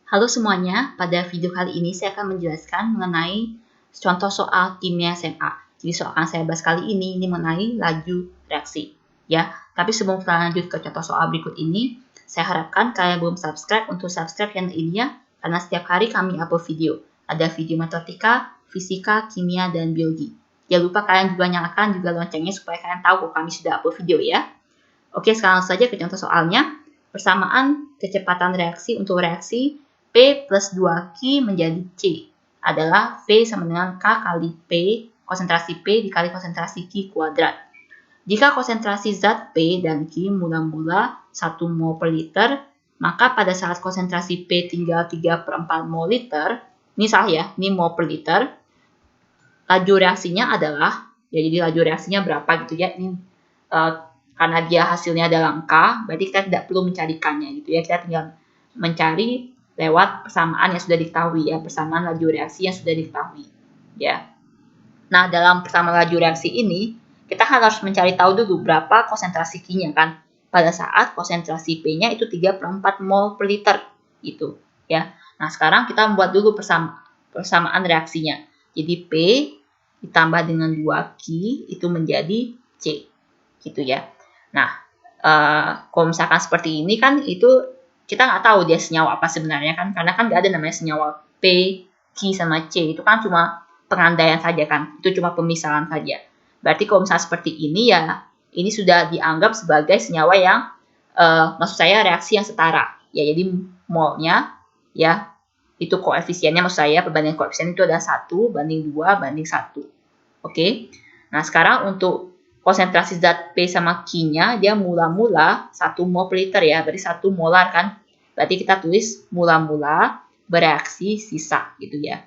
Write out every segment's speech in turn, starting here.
Halo semuanya, pada video kali ini saya akan menjelaskan mengenai contoh soal kimia SMA. Jadi soal yang saya bahas kali ini mengenai laju reaksi. Ya, tapi sebelum kita lanjut ke contoh soal berikut ini, saya harapkan kalian belum subscribe untuk subscribe channel ini ya, karena setiap hari kami upload video. Ada video matematika, fisika, kimia, dan biologi. Jangan lupa kalian juga nyalakan juga loncengnya supaya kalian tahu kalau kami sudah upload video ya. Oke, sekarang saja ke contoh soalnya. Persamaan kecepatan reaksi untuk reaksi P plus 2Q menjadi C adalah V sama dengan K kali P, konsentrasi P dikali konsentrasi Q kuadrat. Jika konsentrasi zat P dan Q mula-mula 1 mol per liter, maka pada saat konsentrasi P tinggal 3/4 mol liter, ini salah ya, ini mol per liter, laju reaksinya adalah, ya jadi laju reaksinya berapa gitu ya, ini karena dia hasilnya adalah angka, berarti kita tidak perlu mencarikannya gitu ya, kita tinggal mencari lewat persamaan yang sudah diketahui ya, persamaan laju reaksi yang sudah diketahui ya. Nah, dalam persamaan laju reaksi ini kita harus mencari tahu dulu berapa konsentrasi Q-nya kan. Pada saat konsentrasi P-nya itu 3/4 mol per liter gitu ya. Nah, sekarang kita membuat dulu persamaan reaksinya. Jadi P ditambah dengan 2Q itu menjadi C gitu ya. Nah, kalau misalkan seperti ini kan itu kita nggak tahu dia senyawa apa sebenarnya kan, karena kan nggak ada namanya senyawa P, Q, sama C, itu kan cuma pengandaian saja kan, itu cuma pemisahan saja. Berarti kalau misalnya seperti ini ya, ini sudah dianggap sebagai senyawa yang, maksud saya reaksi yang setara, ya jadi molnya, ya itu koefisiennya maksud saya, perbandingan koefisien itu adalah 1:2:1, oke. Nah sekarang untuk konsentrasi zat P sama Q-nya dia mula-mula 1 mol per liter ya, berarti 1 molar kan. Berarti kita tulis mula-mula bereaksi sisa gitu ya.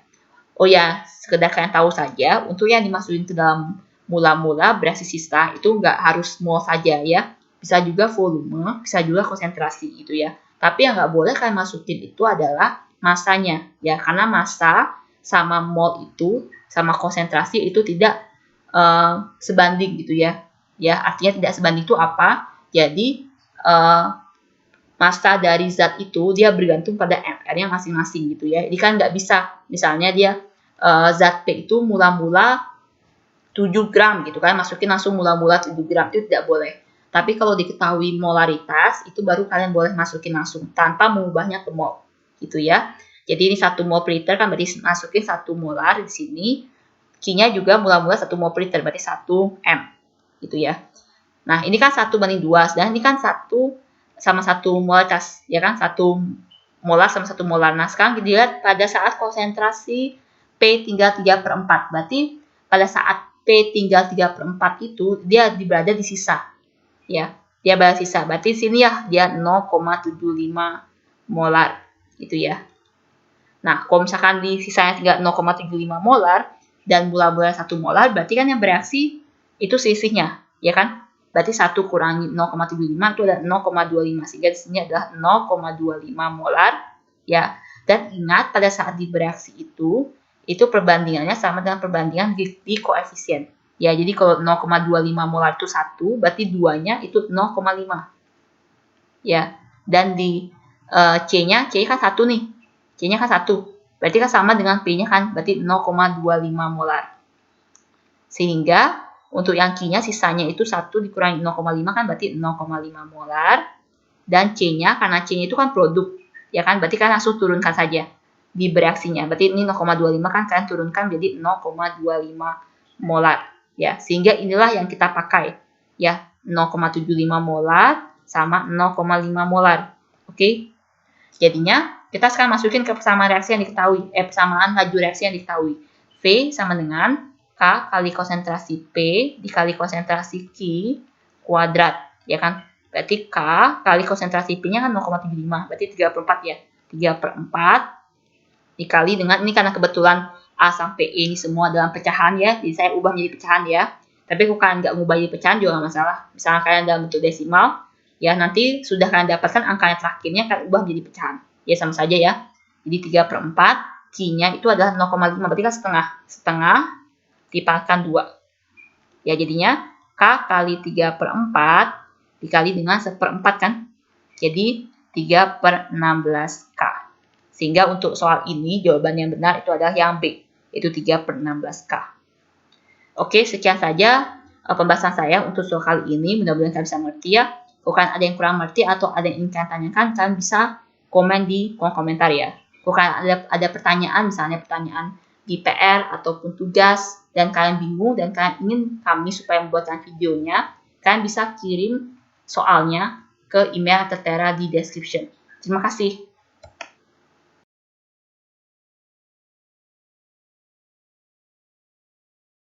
Oh ya, sekedar kalian tahu saja, untuk yang dimasukin ke dalam mula-mula bereaksi sisa itu nggak harus mol saja ya. Bisa juga volume, bisa juga konsentrasi gitu ya. Tapi yang nggak boleh kalian masukin itu adalah masanya ya, karena massa sama mol itu sama konsentrasi itu tidak sebanding gitu ya. Ya, artinya tidak sebanding itu apa? Jadi massa dari zat itu dia bergantung pada MR-nya masing-masing gitu ya. Jadi kan nggak bisa misalnya dia zat P itu mula-mula 7 gram gitu kan, masukin langsung mula-mula 7 gram, itu tidak boleh. Tapi kalau diketahui molaritas itu baru kalian boleh masukin langsung tanpa mengubahnya ke mol gitu ya. Jadi ini 1 mol per liter kan berarti masukin 1 molar di sini. Q-nya juga mula-mula 1 mol per liter, berarti 1 M. Gitu ya. Nah, ini kan 1:2, dan ini kan 1 sama 1 molaritas, ya kan? 1 molar sama 1 molar. Nah, sekarang dilihat pada saat konsentrasi P tinggal 3/4. Berarti pada saat P tinggal 3/4 itu, dia berada di sisa. Ya, dia berada di sisa. Berarti sini ya, dia 0,75 molar. Gitu ya. Nah, kalau misalkan di sisanya tinggal 0,75 molar, dan mula-mula 1 molar, berarti kan yang bereaksi itu selisihnya, ya kan? Berarti 1 kurangi 0,75 itu adalah 0,25, sehingga di sini adalah 0,25 molar, ya. Dan ingat pada saat di bereaksi itu perbandingannya sama dengan perbandingan di koefisien. Ya, jadi kalau 0,25 molar itu 1, berarti 2-nya itu 0,5. Ya, dan di C-nya kan 1 nih. C-nya kan 1. Berarti kan sama dengan P-nya kan, berarti 0,25 molar. Sehingga untuk yang Q-nya sisanya itu 1 dikurangi 0,5 kan berarti 0,5 molar. Dan C-nya, karena C-nya itu kan produk, ya kan, berarti kan langsung turunkan saja di bereaksinya. Berarti ini 0,25 kan kalian turunkan jadi 0,25 molar. Ya, sehingga inilah yang kita pakai. Ya, 0,75 molar sama 0,5 molar. Oke. Jadinya kita sekarang masukin ke persamaan reaksi yang diketahui, persamaan laju reaksi yang diketahui. V sama dengan K kali konsentrasi P dikali konsentrasi Q kuadrat, ya kan? Berarti K kali konsentrasi P-nya kan 0,75, berarti 3/4 ya. 3/4 dikali dengan, ini karena kebetulan A sampai E ini semua dalam pecahan ya, jadi saya ubah menjadi pecahan ya. Tapi kalau kalian nggak ubah jadi pecahan juga nggak masalah. Misalnya kalian dalam bentuk desimal, ya nanti sudah kalian dapatkan angka yang terakhirnya, kalian ubah menjadi pecahan. Ya sama saja ya. Jadi 3/4, Q-nya itu adalah 0,5, berarti kan setengah. Setengah dipangkat 2. Ya jadinya K kali 3/4 dikali dengan 1/4 kan. Jadi 3/16 K. Sehingga untuk soal ini jawaban yang benar itu adalah yang B, yaitu 3/16K. Oke, sekian saja pembahasan saya untuk soal kali ini. Mudah-mudahan kalian bisa mengerti ya. Kalau kalian ada yang kurang mengerti atau ada yang ingin kalian tanyakan, kalian bisa komen di kolom komentar ya. Kalau kalian ada pertanyaan, misalnya pertanyaan di PR ataupun tugas, dan kalian bingung dan kalian ingin kami supaya membuatkan videonya, kalian bisa kirim soalnya ke email yang tertera di description. Terima kasih.